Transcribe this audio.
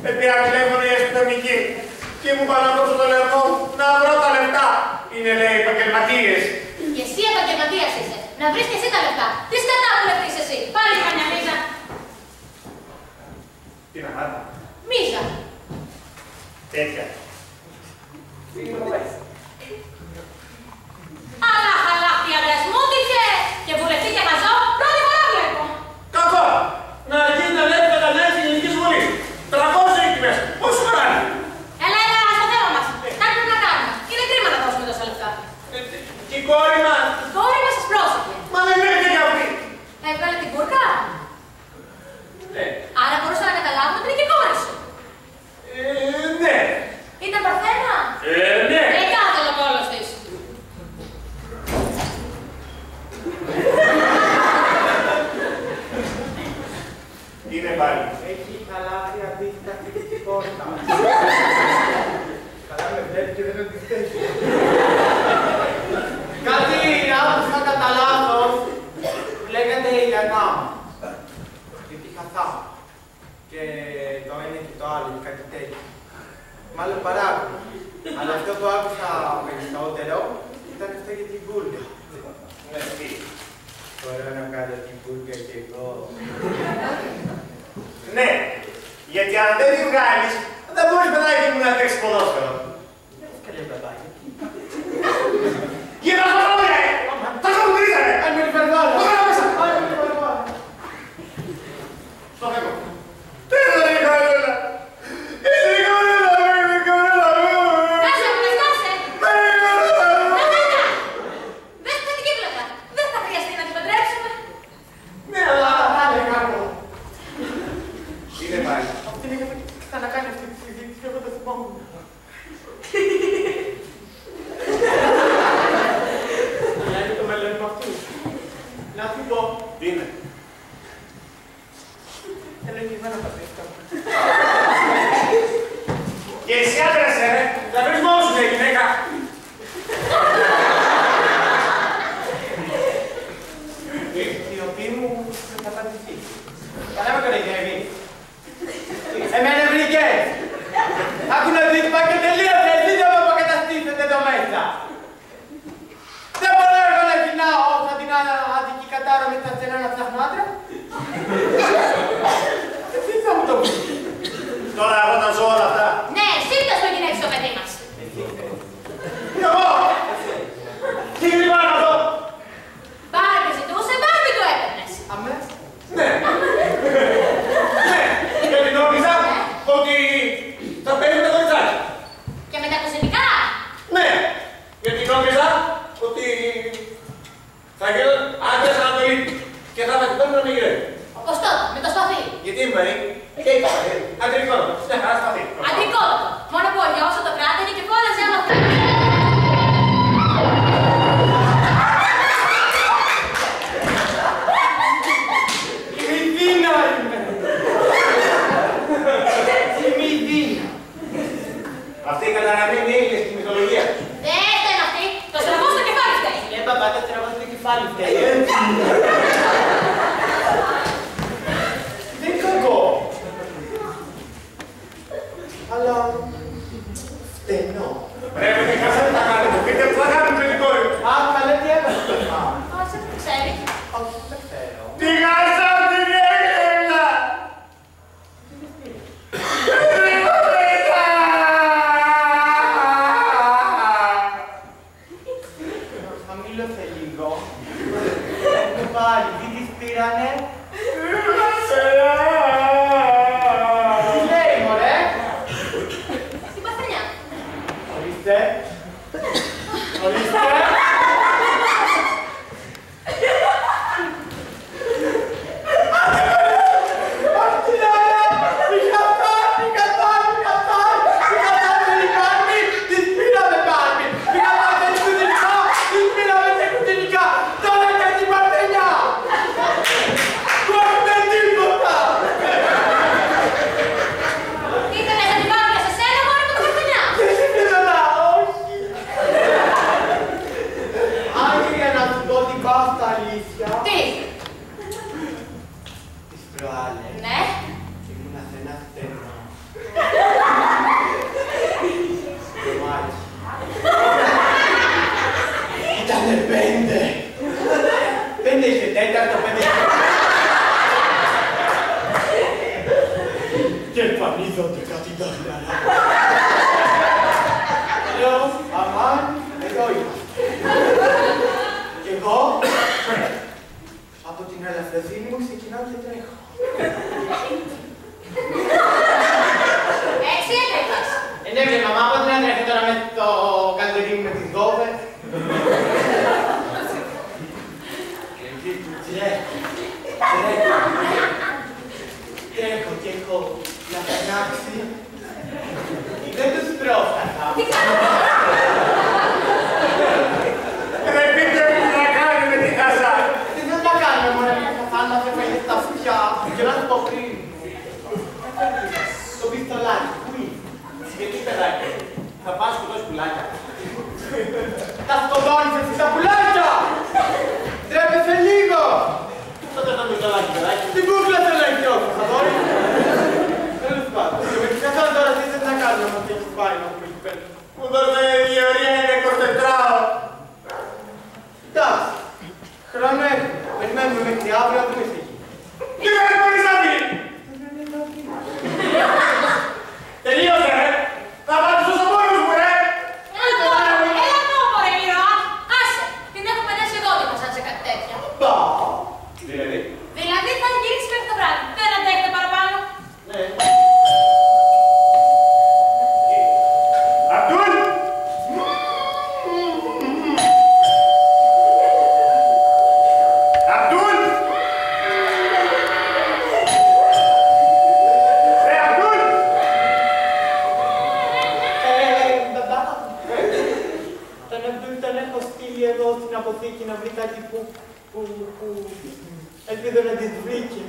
Με πήρα τηλέφωνο η αστυνομική και μου είπαν να δώσω το λεπτό να βρω τα λεφτά. Είναι, λέει, επαγγελματίες. Και εσύ επαγγελματίας είσαι. Να βρεις και εσύ τα λεφτά. Τι σκατά που λεφτείς εσύ. Πάλι καμιά μίζα. Τι να πάρω. Μίζα. Τέτοια. Αλλά χαλάχτη αντασμούτησε και βουλευτή και μαζό. Πρώτη φορά βλέπω. Κακό! Να αρχίσει να λέει τα νέα στην Ελληνική Βουλή. 300 εκεί μέσα. Πόσο κάνει. Έλα, στο θέμα μας. Κάτι πρέπει να κάνουμε. Είναι κρίμα να δώσουμε τόσα λεφτά. Και η κόρη μας. Η κόρη μας σας πρόσεχε. Μα δεν έρχεται για αυτή. Έβγαλε την κούρκα. Ναι. Άρα μπορούσα να καταλάβω ότι είναι και κόρη σου. Ναι. Ήταν παρθένα. Ναι. Κάθε ο κόλος της. Είναι πάλι. Έχει χαλάρι αντίθετα και την πόρτα. Καλά με βλέπει και δεν αντιθέτει. Κάτι άκουσα κατά λάθος που λέγατε Ιαννά. Γιατί χαθά. Και το ένα και το άλλο και κάτι τέτοιο. Μάλλον παράπονο. Αλλά αυτό που άκουσα περισσότερο ήταν αυτό για την Μπούλγα. Ναι, τι. Μπορώ να κάνω την Μπούλγα και εγώ. Ναι, γιατί αν δεν τη βγάλεις, δεν μπορείς παιδάκι μου να παίξεις ποδόσφαιρο. Καλέ παιδάκι. Γύρω στο δρόμο, ρε! Θα σου κουμπρίζανε! Αν με υπερβάλλω. Ωραία, μέσα! Στο φεύγω. Τι είναι η κανένα! Είναι η κανένα! Είναι η κανένα! Κάσε, μου σκάσε. Δεν θα την κύκλωτα. Δεν θα χρειαστεί να την παντρέψουμε. Ναι, αλλά πάλι κάνω. Είναι πάλι. Αυτή είναι γιατί ξανακάνει αυτή τη συζήτηση και εγώ το θυμόμουν. Αλλά είναι το μέλλον με αυτούς. Να σου πω. Τι είναι. Θέλω και εμένα πατρίστα. Και εσύ άντρασε, ρε. Θα βρεις μόνος σου, ρε, γυναίκα. Η οποία μου θα πατηθεί. Καλά με κοροϊδεύει. Εμένα βρήκες. Άκου να δεις, πάει και τελείωσε. Εσύ δεν με αποκαταστήσετε εδώ μέσα. Δεν μπορώ εγώ να γυρνάω σαν την Αττική Κατάρα με τα στενά να ψάχνω άντρα. Εσύ θα μου το πεις. Τώρα εγώ τα ζω όλα αυτά. Ναι, εσύ φτάσου το γυναίκα στο παιδί μας. Εγώ! Τι γρήγορα να δω! Μπάρμπι ζητούσε, μπάρμπι του έπαιρνες. Αμές. Ναι! Ναι! Γιατί νόμιζα ότι θα παίρνει τα κοριτσάκια. Και με τα κουζινικά. Ναι! Γιατί νόμιζα ότι θα γίνω άντρας ανατολίτης και θα παίρνει να μηγρεύει. Όπως τότε, με το σπαθί. Γιατί είμαι και είπα, αντρικό, ναι, χαρά σπαθί. Αντρικό. Μόνο που ο γιος σου το κράτηνε και κόλλαζε άμα θέλει. Ημιδίνα είμαι. Ημιδίνα. Αυτή η καταγραμμένη έγινε στη μυθολογία. Δεν φταίνε αυτή. Το στραβό στο κεφάλι φταίει. Μπαμπά, το τραβώ στο κεφάλι φταίει. Δεν είναι κακό. Αλλά φταίνω. Πρέπει να χάσετε τα κάνετε. Πείτε που θα κάνετε με την κόρη. Α, καλά τι έπαθα. Α, σε δεν ξέρει. Όχι, δεν ξέρω. Τι χάσα την έγκλημα! Χαμήλωσε λίγο. Πάλι, τι της πήρανε. Τι λέει, μωρέ. Στην παθενιά. Ορίστε. Ορίστε. Ήτανε να την πάρω σε σένα μόνο με το παθενιά. Άγρια να σου πω την πάστα αλήθεια. Τι. Τις προάλλες Ναι. ήμουνα σε ένα στενό. Αναστασίνη μου, ξεκινάω και τρέχω. Έτσι έτρεχες. Ναι, βρε μαμά, πότε να τρέχω τώρα με το καλοκαίρι με τις δόβες. Τρέχω και έχω να φωνάξει. Δεν τους πρόστατα. Ρε πείτε μου τι να κάνει με τη χασά. Τι δεν θα κάνουμε μωρέ, θα να φεύγει τα αυτιά και να του πω πριν. Το πιστολάκι, πού είναι. Γιατί παιδάκι, θα πας σκοτώσει πουλάκια. Τα σκοτώνεις εσύ τα πουλάκια! Τρέπεσαι λίγο! Θα το κάνουμε πιστολάκι παιδάκι. Την κούκλα θέλω να νιώθω, θα δω. Τέλος πάντων, και με τη χασά τώρα τι δεν θα κάνουμε όμως και έχεις πάει να πούμε εκεί πέρα. Μου δώσε η διορία είναι 24ωρο. Εντάξει, χρόνο έχουμε. Περιμένουμε μέχρι αύριο να δούμε εσύ. Τι κάνει μόλις άδει. Τελείωσε ρε. Θα πάτε στους απόλους μου ρε. Έλα μόνο ρε Μύρωα. Άσε, την έχουμε δέσει εδώ ότι μας άτσε κάτι τέτοια. Μπα! Δηλαδή. Δηλαδή θα γυρίσει μέχρι το βράδυ. Δεν αντέχετε παραπάνω. Ναι. Abdul! Abdul! Ρε Abdul! Μπαμπά, τον Αμπτούλ τον έχω στείλει εδώ στην αποθήκη να βρει κάτι που ελπίζω να τις βρήκε.